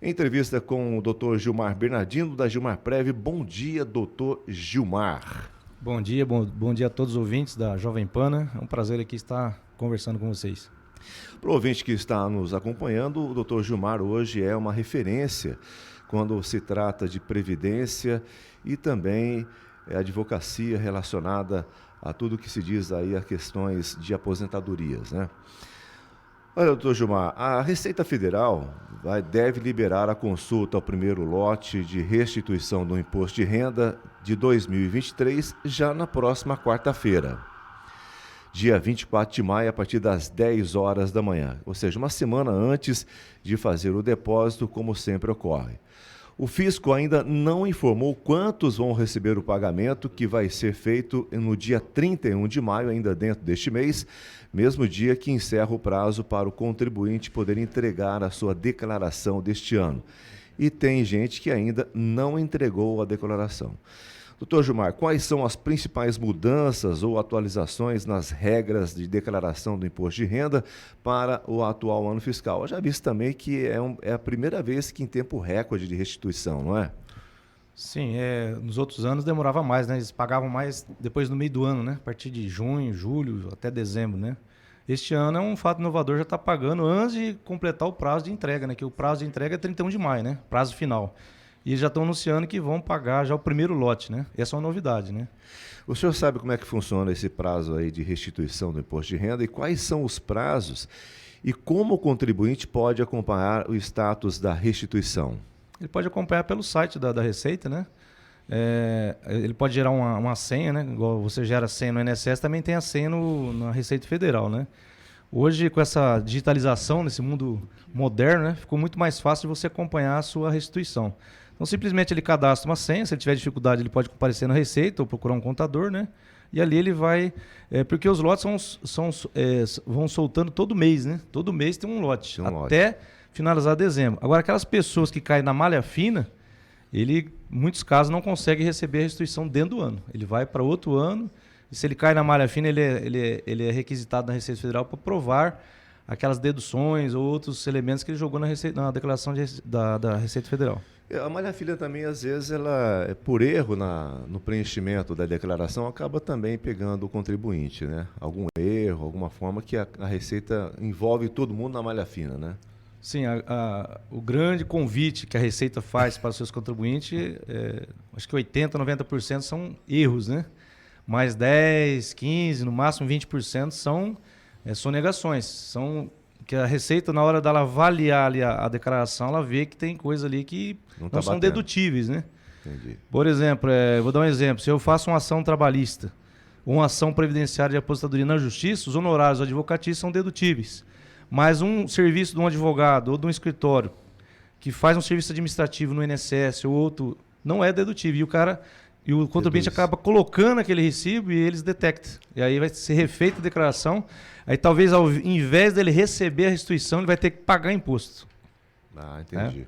Entrevista com o Dr. Gilmar Bernardino, da Gilmar Prev. Bom dia, doutor Gilmar. Bom dia, bom dia a todos os ouvintes da Jovem Pan, né? É um prazer aqui estar conversando com vocês. Para o ouvinte que está nos acompanhando, o Dr. Gilmar hoje é uma referência quando se trata de previdência e também advocacia relacionada a tudo que se diz aí a questões de aposentadorias, né? Olha, doutor Gilmar, a Receita Federal deve liberar a consulta ao primeiro lote de restituição do imposto de renda de 2023 já na próxima quarta-feira, dia 24 de maio, a partir das 10 horas da manhã, ou seja, uma semana antes de fazer o depósito, como sempre ocorre. O fisco ainda não informou quantos vão receber o pagamento, que vai ser feito no dia 31 de maio, ainda dentro deste mês, mesmo dia que encerra o prazo para o contribuinte poder entregar a sua declaração deste ano. E tem gente que ainda não entregou a declaração. Doutor Gilmar, quais são as principais mudanças ou atualizações nas regras de declaração do imposto de renda para o atual ano fiscal? Eu já vi também que é a primeira vez que em tempo recorde de restituição, não é? Sim, nos outros anos demorava mais, né? Eles pagavam mais depois no meio do ano, né? A partir de junho, julho, até dezembro, né? Este ano é um fato inovador, já está pagando antes de completar o prazo de entrega, né? Que o prazo de entrega é 31 de maio, né? Prazo final. E já estão anunciando que vão pagar já o primeiro lote, né? Essa é uma novidade, né? O senhor sabe como é que funciona esse prazo aí de restituição do imposto de renda e quais são os prazos e como o contribuinte pode acompanhar o status da restituição? Ele pode acompanhar pelo site da Receita, né? Ele pode gerar uma senha, né? Igual você gera senha no INSS, também tem a senha na Receita Federal, né? Hoje, com essa digitalização nesse mundo moderno, né, ficou muito mais fácil de você acompanhar a sua restituição. Então, simplesmente ele cadastra uma senha, se ele tiver dificuldade, ele pode comparecer na Receita ou procurar um contador, né? E ali ele vai... porque os lotes vão soltando todo mês, né? Todo mês tem um lote, até finalizar dezembro. Agora, aquelas pessoas que caem na malha fina, ele, em muitos casos, não consegue receber a restituição dentro do ano. Ele vai para outro ano, e se ele cai na malha fina, ele é requisitado na Receita Federal para provar aquelas deduções ou outros elementos que ele jogou na declaração da Receita Federal. A malha fina também, às vezes, ela, por erro no preenchimento da declaração, acaba também pegando o contribuinte, né? Algum erro, alguma forma que a Receita envolve todo mundo na malha fina, né? Sim, o grande convite que a Receita faz para os seus contribuintes, acho que 80%, 90% são erros, né? Mais 10%, 15%, no máximo 20% são sonegações. São que a Receita, na hora dela avaliar ali a declaração, ela vê que tem coisa ali que não são dedutíveis, né? Entendi. Por exemplo, vou dar um exemplo. Se eu faço uma ação trabalhista ou uma ação previdenciária de aposentadoria na Justiça, os honorários advocatícios são dedutíveis. Mas um serviço de um advogado ou de um escritório que faz um serviço administrativo no INSS ou outro, não é dedutível. E o contribuinte acaba colocando aquele recibo e eles detectam. E aí vai ser refeita a declaração. Aí talvez, ao invés dele receber a restituição, ele vai ter que pagar imposto. Ah, entendi.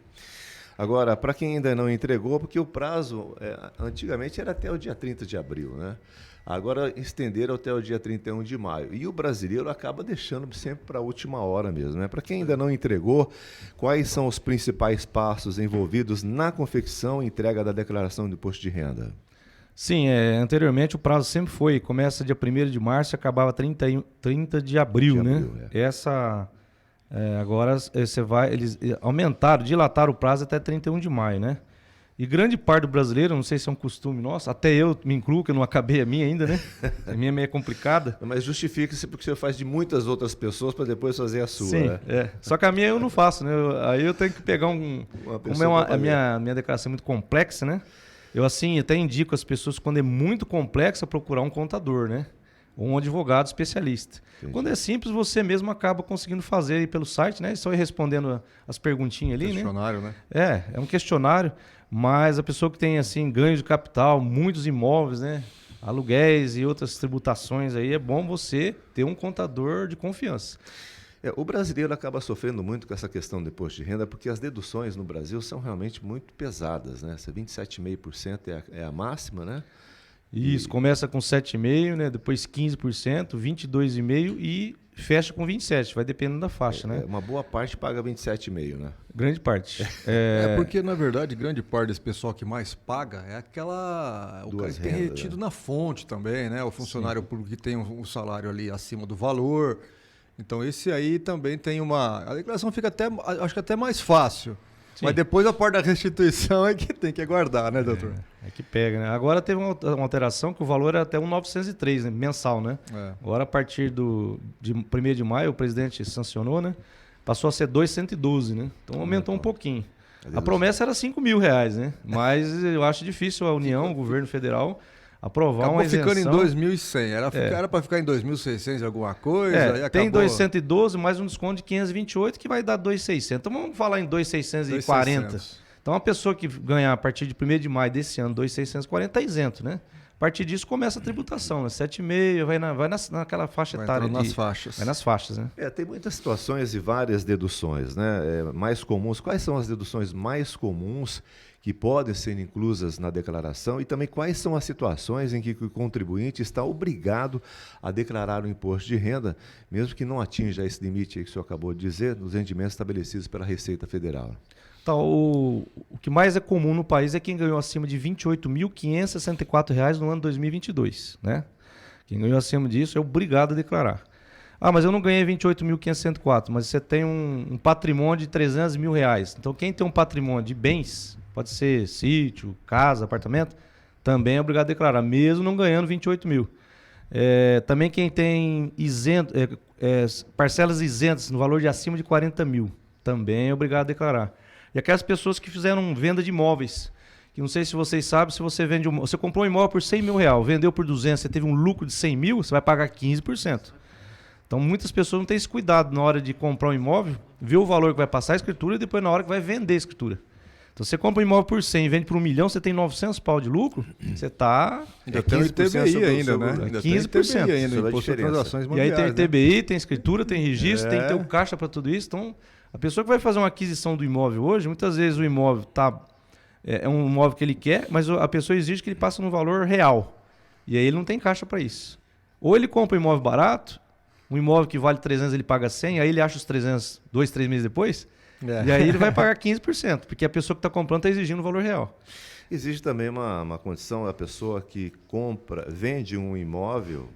Agora, para quem ainda não entregou, porque o prazo antigamente era até o dia 30 de abril, né? Agora estenderam até o dia 31 de maio. E o brasileiro acaba deixando sempre para a última hora mesmo, né? Para quem ainda não entregou, quais são os principais passos envolvidos na confecção e entrega da declaração do imposto de renda? Sim, anteriormente o prazo sempre começa dia 1º de março e acabava 30 de abril, né? Agora eles dilataram o prazo até 31 de maio, né? E grande parte do brasileiro, não sei se é um costume nosso, até eu me incluo, que eu não acabei a minha ainda, né? A minha é meio complicada. Mas justifica-se porque você faz de muitas outras pessoas para depois fazer a sua, sim, né? Só que a minha eu não faço, né? Aí eu tenho que pegar a minha declaração é muito complexa, né? Eu assim até indico às pessoas, quando é muito complexa, procurar um contador, né? Ou um advogado especialista. Entendi. Quando é simples, você mesmo acaba conseguindo fazer aí pelo site, né? Só ir respondendo as perguntinhas ali, questionário, né? É um questionário, mas a pessoa que tem assim ganho de capital, muitos imóveis, né? Aluguéis e outras tributações aí, é bom você ter um contador de confiança. O brasileiro acaba sofrendo muito com essa questão do imposto de renda, porque as deduções no Brasil são realmente muito pesadas, né? 27,5% é a máxima, né? Isso, começa com 7,5%, né? Depois 15%, 22,5% e fecha com 27%. Vai dependendo da faixa, né? Uma boa parte paga 27,5%, né? Grande parte. Porque, na verdade, grande parte desse pessoal que mais paga é o Duas cara que tem rendas, retido né? na fonte também, né? O funcionário público que tem um salário ali acima do valor. Então, esse aí também tem a declaração fica acho que até mais fácil. Sim. Mas depois a parte da restituição é que tem que aguardar, né, doutor? É que pega, né? Agora teve uma alteração que o valor era até 1.903, né? Mensal, né? Agora, a partir de 1º de maio, o presidente sancionou, né? Passou a ser 212, né? Então aumentou um pouquinho. A promessa era 5 mil reais, né? Mas eu acho difícil a União, o governo federal, aprovar uma isenção. Acabou ficando em 2.100. Era para ficar em 2.600 alguma coisa. E tem acabou... 212 mais um desconto de 528 que vai dar 2.600. Então vamos falar em 2.640. Então a pessoa que ganhar a partir de 1º de maio desse ano 2.640 está isento, né? A partir disso começa a tributação, né? 7,5, vai naquela faixa etária. Nas faixas. Vai nas faixas, né? Tem muitas situações e várias deduções, né? Mais comuns. Quais são as deduções mais comuns que podem ser inclusas na declaração e também quais são as situações em que o contribuinte está obrigado a declarar o imposto de renda, mesmo que não atinja esse limite aí que o senhor acabou de dizer, nos rendimentos estabelecidos pela Receita Federal? Então, o que mais é comum no país é quem ganhou acima de R$ 28.564 no ano 2022, né? Quem ganhou acima disso é obrigado a declarar. Mas eu não ganhei 28.564, mas você tem um patrimônio de 300 mil reais. Então, quem tem um patrimônio de bens, pode ser sítio, casa, apartamento, também é obrigado a declarar, mesmo não ganhando 28 mil. Também quem tem parcelas isentas no valor de acima de 40 mil, também é obrigado a declarar. E aquelas pessoas que fizeram venda de imóveis, que não sei se vocês sabem, se você você comprou um imóvel por 100 mil reais, vendeu por 200, você teve um lucro de 100 mil, você vai pagar 15%. Então muitas pessoas não têm esse cuidado na hora de comprar um imóvel, ver o valor que vai passar a escritura e depois na hora que vai vender a escritura. Então você compra um imóvel por 100 e vende por 1 milhão, você tem 900 pau de lucro, você está... Ainda tem o ITBI ainda, né? 15%. Ainda, Imposto de Transações E Mobiliárias. aí tem o ITBI, tem escritura, tem registro, tem que ter o caixa para tudo isso. Então, a pessoa que vai fazer uma aquisição do imóvel hoje, muitas vezes o imóvel é um imóvel que ele quer, mas a pessoa exige que ele passe no valor real. E aí ele não tem caixa para isso. Ou ele compra um imóvel barato, um imóvel que vale 300 ele paga 100, aí ele acha os 300 2, 3 meses depois, e aí ele vai pagar 15%, porque a pessoa que está comprando está exigindo o valor real. Existe também uma condição, a pessoa que vende um imóvel,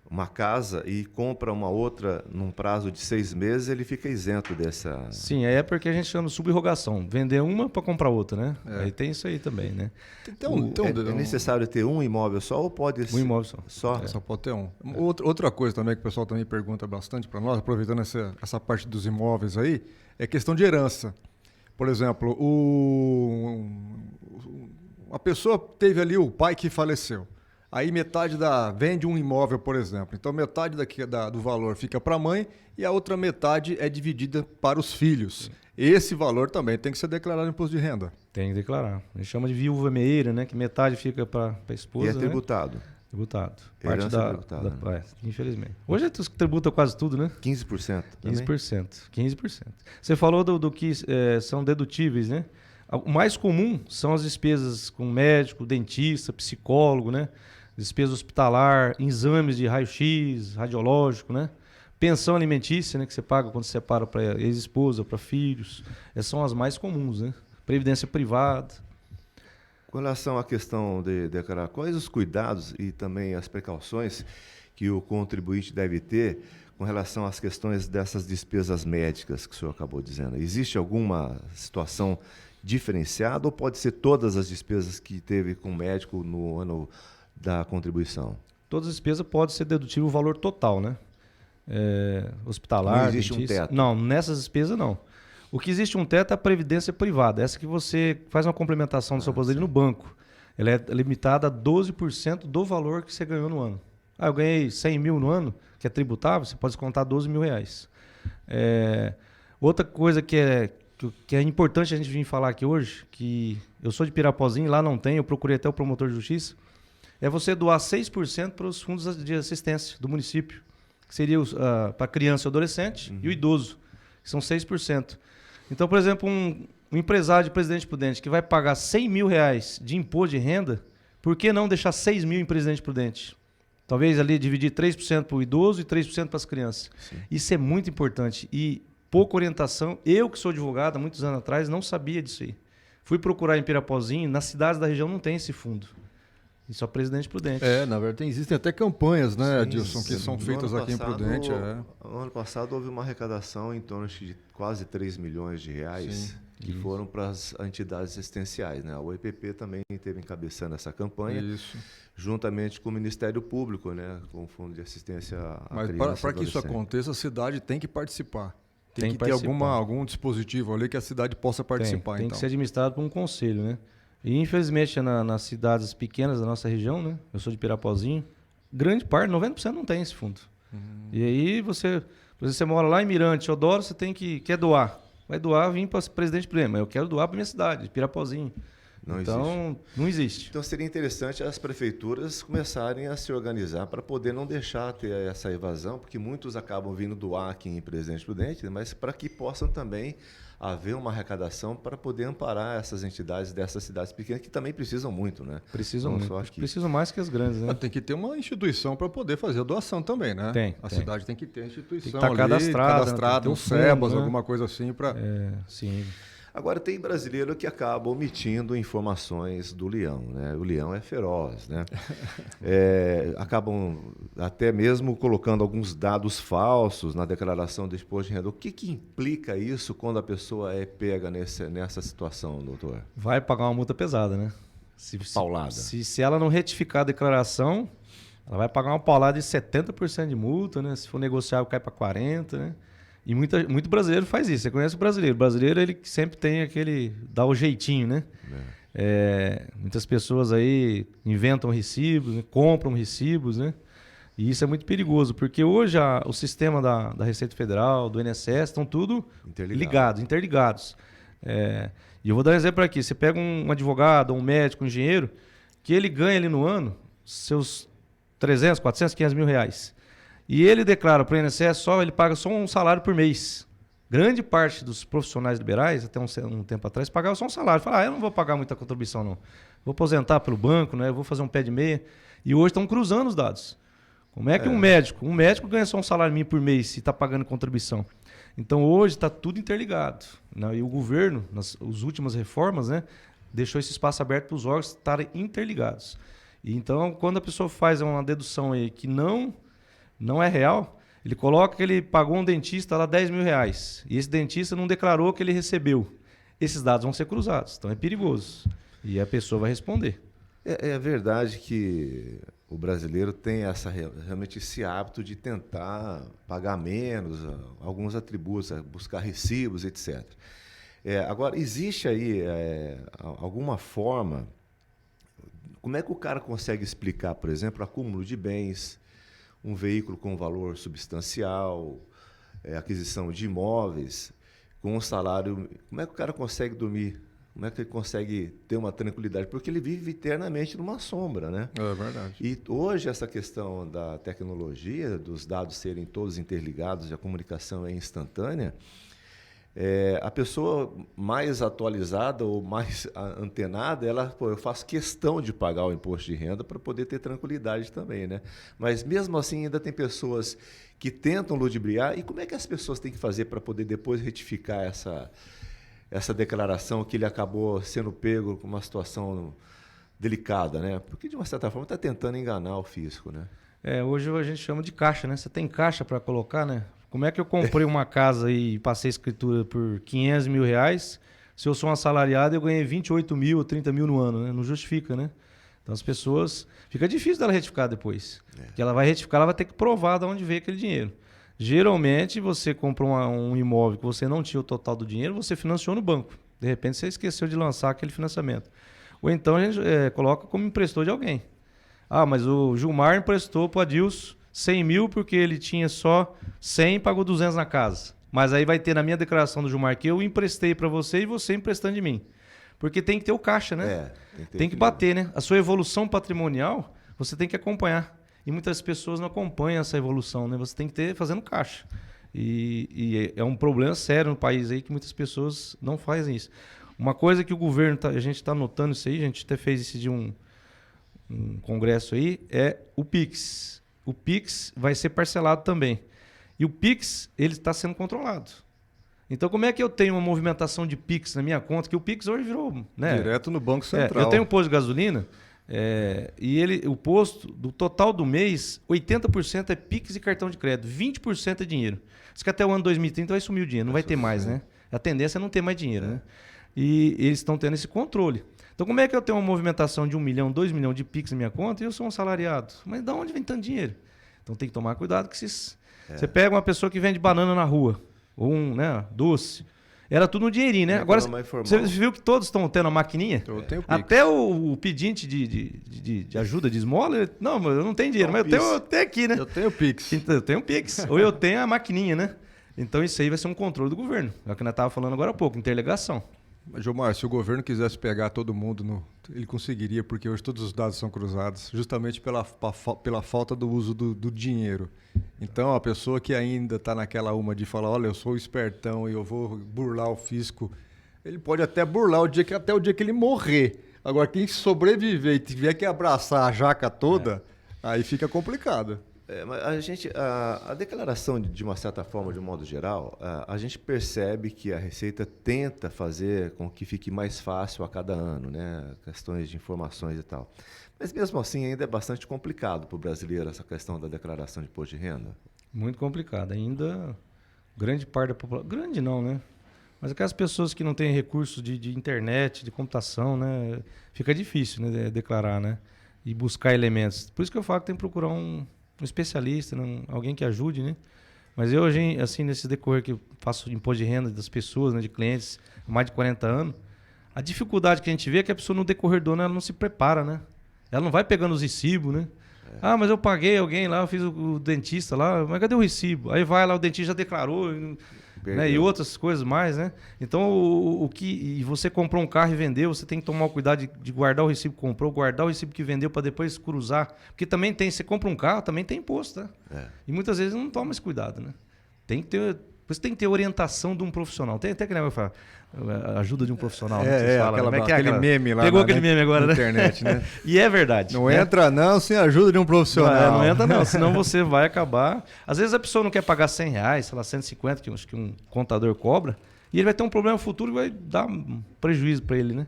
uma casa e compra uma outra num prazo de 6 meses, ele fica isento dessa... Sim, é porque a gente chama de subrogação. Vender uma para comprar outra, né? Aí tem isso aí também, né? É necessário ter um imóvel só ou pode ser... Um imóvel só. Só pode ter um. Outra coisa também que o pessoal também pergunta bastante para nós, aproveitando essa parte dos imóveis aí, é questão de herança. Por exemplo, a pessoa teve ali o pai que faleceu. Aí metade vende um imóvel, por exemplo. Então metade do valor fica para a mãe e a outra metade é dividida para os filhos. Esse valor também tem que ser declarado no imposto de renda. Tem que declarar. A gente chama de viúva meieira, né? Que metade fica para a esposa. E é tributado. Né? Tributado. Parte tributada. Infelizmente. Hoje tributa quase tudo, né? 15%. 15%. Você falou do que são dedutíveis, né? O mais comum são as despesas com médico, dentista, psicólogo, né? Despesa hospitalar, exames de raio-x, radiológico, né? Pensão alimentícia, né? Que você paga quando você separa para ex-esposa, para filhos. Essas são as mais comuns, né? Previdência privada. Com relação à questão de declarar, quais os cuidados e também as precauções que o contribuinte deve ter com relação às questões dessas despesas médicas que o senhor acabou dizendo? Existe alguma situação diferenciada ou pode ser todas as despesas que teve com o médico no ano da contribuição? Todas as despesas podem ser dedutível o valor total, né? Hospitalar, não existe dentista. um teto? Não, nessas despesas não. O que existe um teto é a previdência privada. Essa que você faz uma complementação do seu aposentadoria no banco. Ela é limitada a 12% do valor que você ganhou no ano. Eu ganhei 100 mil no ano, que é tributável, você pode descontar 12 mil reais. Outra coisa que é importante a gente vir falar aqui hoje, que eu sou de Pirapozinho, lá não tem, eu procurei até o promotor de justiça, é você doar 6% para os fundos de assistência do município, que seria para criança e adolescente e o idoso, que são 6%. Então, por exemplo, um empresário de Presidente Prudente que vai pagar 100 mil reais de imposto de renda, Por que não deixar 6 mil em Presidente Prudente? Talvez ali dividir 3% para o idoso e 3% para as crianças. Sim. Isso é muito importante. E pouca orientação. Eu, que sou advogado há muitos anos atrás, não sabia disso aí. Fui procurar em Pirapozinho, nas cidades da região não tem esse fundo. E só Presidente Prudente. Na verdade, existem até campanhas, né, Adilson, que são feitas aqui em Prudente. No ano passado houve uma arrecadação em torno de quase 3 milhões de reais. Sim. Que foram para as entidades assistenciais, né? O EPP também esteve encabeçando essa campanha, juntamente com o Ministério Público, né? Com o Fundo de Assistência à Criança. Mas para que isso aconteça, a cidade tem que participar. Tem que ter algum dispositivo ali que a cidade possa participar. Tem que ser administrado por um conselho, né? E infelizmente nas cidades pequenas da nossa região, né? Eu sou de Pirapozinho, grande parte, 90% não tem esse fundo. E aí você mora lá em Mirante, Odoro, você quer doar. Vai doar, vim para Presidente Prudente, mas eu quero doar para minha cidade, Pirapozinho. Não existe. Então seria interessante as prefeituras começarem a se organizar para poder não deixar ter essa evasão, porque muitos acabam vindo doar aqui em Presidente Prudente, mas para que possam também haver uma arrecadação para poder amparar essas entidades dessas cidades pequenas que também precisam muito, né? Precisam muito. Precisam mais que as grandes, né? Tem que ter uma instituição para poder fazer a doação também, né? A cidade tem que ter a instituição tem que estar cadastrada, um SEBAS, né? Alguma coisa assim para. Sim. Agora, tem brasileiro que acaba omitindo informações do leão, né? O leão é feroz, né? Acabam até mesmo colocando alguns dados falsos na declaração de imposto de renda. O que implica isso quando a pessoa é pega nessa situação, doutor? Vai pagar uma multa pesada, né? Paulada. Se ela não retificar a declaração, ela vai pagar uma paulada de 70% de multa, né? Se for negociável, cai para 40%, né? E muito brasileiro faz isso. Você conhece o brasileiro. O brasileiro, ele sempre tem dá o jeitinho, né? Muitas pessoas aí inventam recibos, né? Compram recibos, né? E isso é muito perigoso, porque hoje o sistema da Receita Federal, do INSS, estão tudo interligados. E eu vou dar um exemplo aqui. Você pega um advogado, um médico, um engenheiro, que ele ganha ali no ano seus 300, 400, 500 mil reais. E ele declara para o INSS, ele paga só um salário por mês. Grande parte dos profissionais liberais, até um tempo atrás, pagavam só um salário. Falavam, eu não vou pagar muita contribuição, não. Vou aposentar pelo banco, né? Eu vou fazer um pé de meia. E hoje estão cruzando os dados. Como é que um médico ganha só um salário mínimo por mês e está pagando contribuição? Então, hoje está tudo interligado, né? E o governo, nas últimas reformas, né, deixou esse espaço aberto para os órgãos estarem interligados. E então, quando a pessoa faz uma dedução aí que não é real, ele coloca que ele pagou um dentista lá 10 mil reais. E esse dentista não declarou que ele recebeu. Esses dados vão ser cruzados. Então é perigoso. E a pessoa vai responder. É verdade que o brasileiro tem realmente esse hábito de tentar pagar menos, alguns atributos, buscar recibos, etc. Agora, existe aí alguma forma... Como é que o cara consegue explicar, por exemplo, acúmulo de bens, um veículo com valor substancial, aquisição de imóveis, com um salário... Como é que o cara consegue dormir? Como é que ele consegue ter uma tranquilidade? Porque ele vive eternamente numa sombra, né? É verdade. E hoje essa questão da tecnologia, dos dados serem todos interligados e a comunicação é instantânea, a pessoa mais atualizada ou mais antenada, eu faço questão de pagar o imposto de renda para poder ter tranquilidade também, né? Mas mesmo assim ainda tem pessoas que tentam ludibriar. E como é que as pessoas têm que fazer para poder depois retificar essa declaração que ele acabou sendo pego com uma situação delicada, né? Porque de uma certa forma está tentando enganar o fisco, né? Hoje a gente chama de caixa, né? Você tem caixa para colocar, né? Como é que eu comprei uma casa e passei a escritura por 500 mil reais? Se eu sou um assalariado, eu ganhei 28 mil ou 30 mil no ano, né? Não justifica, né? Então as pessoas... Fica difícil dela retificar depois. Porque ela vai retificar, ela vai ter que provar de onde veio aquele dinheiro. Geralmente, você compra um imóvel que você não tinha o total do dinheiro, você financiou no banco. De repente, você esqueceu de lançar aquele financiamento. Ou então, a gente coloca como emprestou de alguém. Mas o Gilmar emprestou para o Adilson 100 mil porque ele tinha só 100 e pagou 200 na casa. Mas aí vai ter na minha declaração do Gilmar que eu emprestei para você e você emprestando de mim. Porque tem que ter o caixa, né? Tem que bater, né? A sua evolução patrimonial, você tem que acompanhar. E muitas pessoas não acompanham essa evolução, né? Você tem que ter fazendo caixa. E é um problema sério no país aí que muitas pessoas não fazem isso. Uma coisa que o governo, a gente está notando isso aí, a gente até fez esse de um congresso aí, é o Pix. O Pix vai ser parcelado também. E o Pix, ele está sendo controlado. Então, como é que eu tenho uma movimentação de Pix na minha conta? Que o Pix hoje virou... né? Direto no Banco Central. Eu tenho um posto de gasolina e o posto, do total do mês, 80% é Pix e cartão de crédito, 20% é dinheiro. Diz que até o ano 2030 vai sumir o dinheiro, não vai ter mais, né? A tendência é não ter mais dinheiro, né? E eles estão tendo esse controle. Então, como é que eu tenho uma movimentação de 1 milhão, 2 milhões de Pix na minha conta e eu sou um assalariado? Mas de onde vem tanto dinheiro? Então, tem que tomar cuidado que você pega uma pessoa que vende banana na rua, ou doce. Era tudo no dinheirinho, né? Agora, você viu que todos estão tendo a maquininha? Eu tenho Pix. Até o pedinte de ajuda, de esmola, não, eu não tenho dinheiro, mas eu tenho aqui, né? Eu tenho Pix. Então, eu tenho Pix. Ou eu tenho a maquininha, né? Então isso aí vai ser um controle do governo. É o que nós estávamos falando agora há pouco, interligação. Mas, Gilmar, se o governo quisesse pegar todo mundo, ele conseguiria, porque hoje todos os dados são cruzados, justamente pela falta do uso do dinheiro. Então, a pessoa que ainda está naquela de falar, olha, eu sou espertão e eu vou burlar o fisco, ele pode até burlar até o dia que ele morrer. Agora, quem sobreviver e tiver que abraçar a jaca toda, aí fica complicado. Mas a declaração, de uma certa forma, de um modo geral, a gente percebe que a Receita tenta fazer com que fique mais fácil a cada ano, né? Questões de informações e tal. Mas mesmo assim ainda é bastante complicado para o brasileiro essa questão da declaração de imposto de renda. Muito complicado. Ainda grande parte da população... Grande não, né? Mas aquelas pessoas que não têm recursos de internet, de computação, né? Fica difícil, né? Declarar, né? E buscar elementos. Por isso que eu falo que tem que procurar um especialista, alguém que ajude, né? Mas eu, assim, nesse decorrer que eu faço imposto de renda das pessoas, né, de clientes há mais de 40 anos, a dificuldade que a gente vê é que a pessoa no decorrer do ano ela não se prepara, né? Ela não vai pegando os recibos, né? Ah, mas eu paguei alguém lá, eu fiz o dentista lá, mas cadê o recibo? Aí vai lá, o dentista já declarou, né? E outras coisas mais, né? Então, e você comprou um carro e vendeu, você tem que tomar o cuidado de guardar o recibo que comprou, guardar o recibo que vendeu para depois cruzar. Porque também você compra um carro, também tem imposto, tá? E muitas vezes não toma esse cuidado, né? Você tem que ter orientação de um profissional. Tem até que eu falar, ajuda de um profissional. Aquele meme lá. Pegou aquele meme agora, na internet, né? E é verdade. Não entra não sem ajuda de um profissional. Não entra não, senão você vai acabar... Às vezes a pessoa não quer pagar R$100, sei lá, 150, que acho que um contador cobra, e ele vai ter um problema futuro e vai dar um prejuízo para ele, né?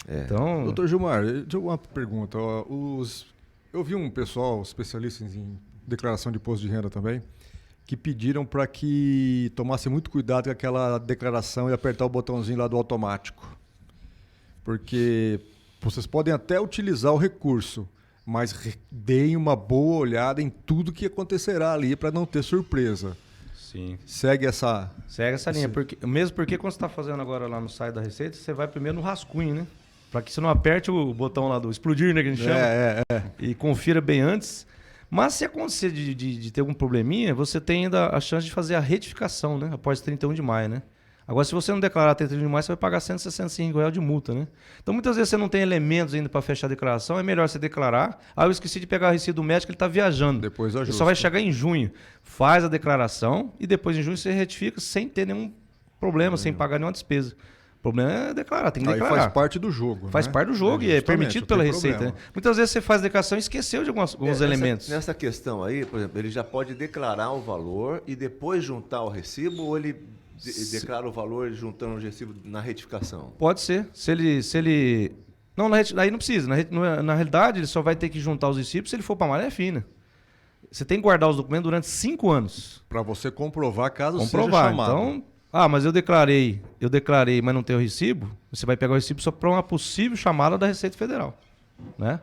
Então... Doutor Gilmar, uma pergunta. Eu vi um pessoal especialista em declaração de imposto de renda também, que pediram para que tomasse muito cuidado com aquela declaração e apertar o botãozinho lá do automático. Porque vocês podem até utilizar o recurso, mas deem uma boa olhada em tudo que acontecerá ali para não ter surpresa. Sim. Segue essa linha. Porque quando você está fazendo agora lá no site da Receita, você vai primeiro no rascunho, né? Para que você não aperte o botão lá do explodir, né? Que a gente chama. E confira bem antes. Mas se acontecer de ter algum probleminha, você tem ainda a chance de fazer a retificação, né? Após 31 de maio, né? Agora, se você não declarar até 31 de maio, você vai pagar R$165 de multa, né? Então, muitas vezes você não tem elementos ainda para fechar a declaração, é melhor você declarar. Eu esqueci de pegar o recibo do médico, ele está viajando. Depois ajusta. Ele só vai chegar em junho. Faz a declaração e depois em junho você retifica sem ter nenhum problema, sem pagar nenhuma despesa. O problema é declarar, tem que declarar. Aí faz parte do jogo. Faz parte do jogo e é permitido pela Receita. Né? Muitas vezes você faz a declaração e esqueceu de alguns elementos. Nessa questão aí, por exemplo, ele já pode declarar o valor e depois juntar o recibo, ou ele declara o valor juntando o recibo na retificação? Pode ser. Se ele... Não, aí não precisa. Na realidade, ele só vai ter que juntar os recibos se ele for para malha fina. Você tem que guardar os documentos durante 5 anos. Para você comprovar caso seja chamado. Então... mas eu declarei, mas não tenho o recibo, você vai pegar o recibo só para uma possível chamada da Receita Federal, né?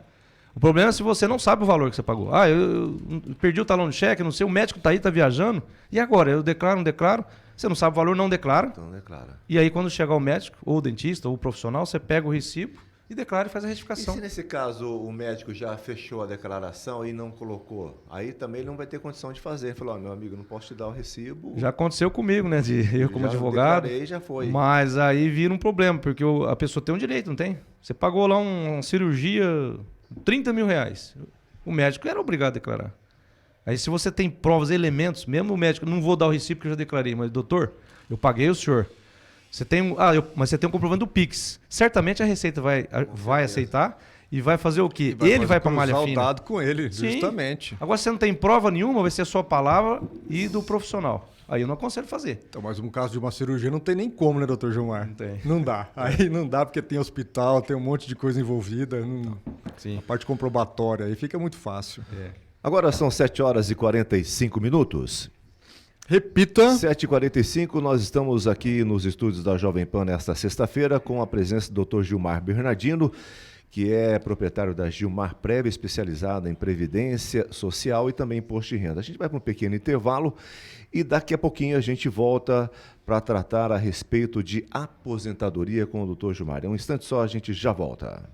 O problema é se você não sabe o valor que você pagou. Eu perdi o talão de cheque, não sei, o médico está aí, está viajando, e agora? Eu declaro, não declaro? Você não sabe o valor, não declara. Então declara. E aí quando chegar o médico, ou o dentista, ou o profissional, você pega o recibo e declara e faz a retificação. E se nesse caso o médico já fechou a declaração e não colocou? Aí também ele não vai ter condição de fazer. Ele falou, meu amigo, não posso te dar o recibo. Já aconteceu comigo, né? Eu como advogado. Declarei, já foi. Mas aí vira um problema, porque a pessoa tem um direito, não tem? Você pagou lá uma cirurgia, R$30 mil. O médico era obrigado a declarar. Aí se você tem provas, elementos, mesmo o médico, não vou dar o recibo que eu já declarei, mas doutor, eu paguei o senhor. Mas você tem um comprovante do Pix. Certamente a Receita vai aceitar e vai fazer o quê? E Ele vai para malha cruzar fina. o dado com ele, Sim. justamente. Agora você não tem prova nenhuma, vai ser a sua palavra e do profissional. Aí eu não aconselho fazer. Então, mas um caso de uma cirurgia não tem nem como, né, doutor Gilmar? Não tem. Não dá. Aí não dá porque tem hospital, tem um monte de coisa envolvida. Sim. A parte comprobatória aí fica muito fácil. Agora são 7 horas e 45 minutos. Repita. 7h45, nós estamos aqui nos estúdios da Jovem Pan nesta sexta-feira com a presença do Dr. Gilmar Bernardino, que é proprietário da Gilmar Prévia, especializada em previdência social e também imposto de renda. A gente vai para um pequeno intervalo e daqui a pouquinho a gente volta para tratar a respeito de aposentadoria com o Dr. Gilmar. É um instante só, a gente já volta.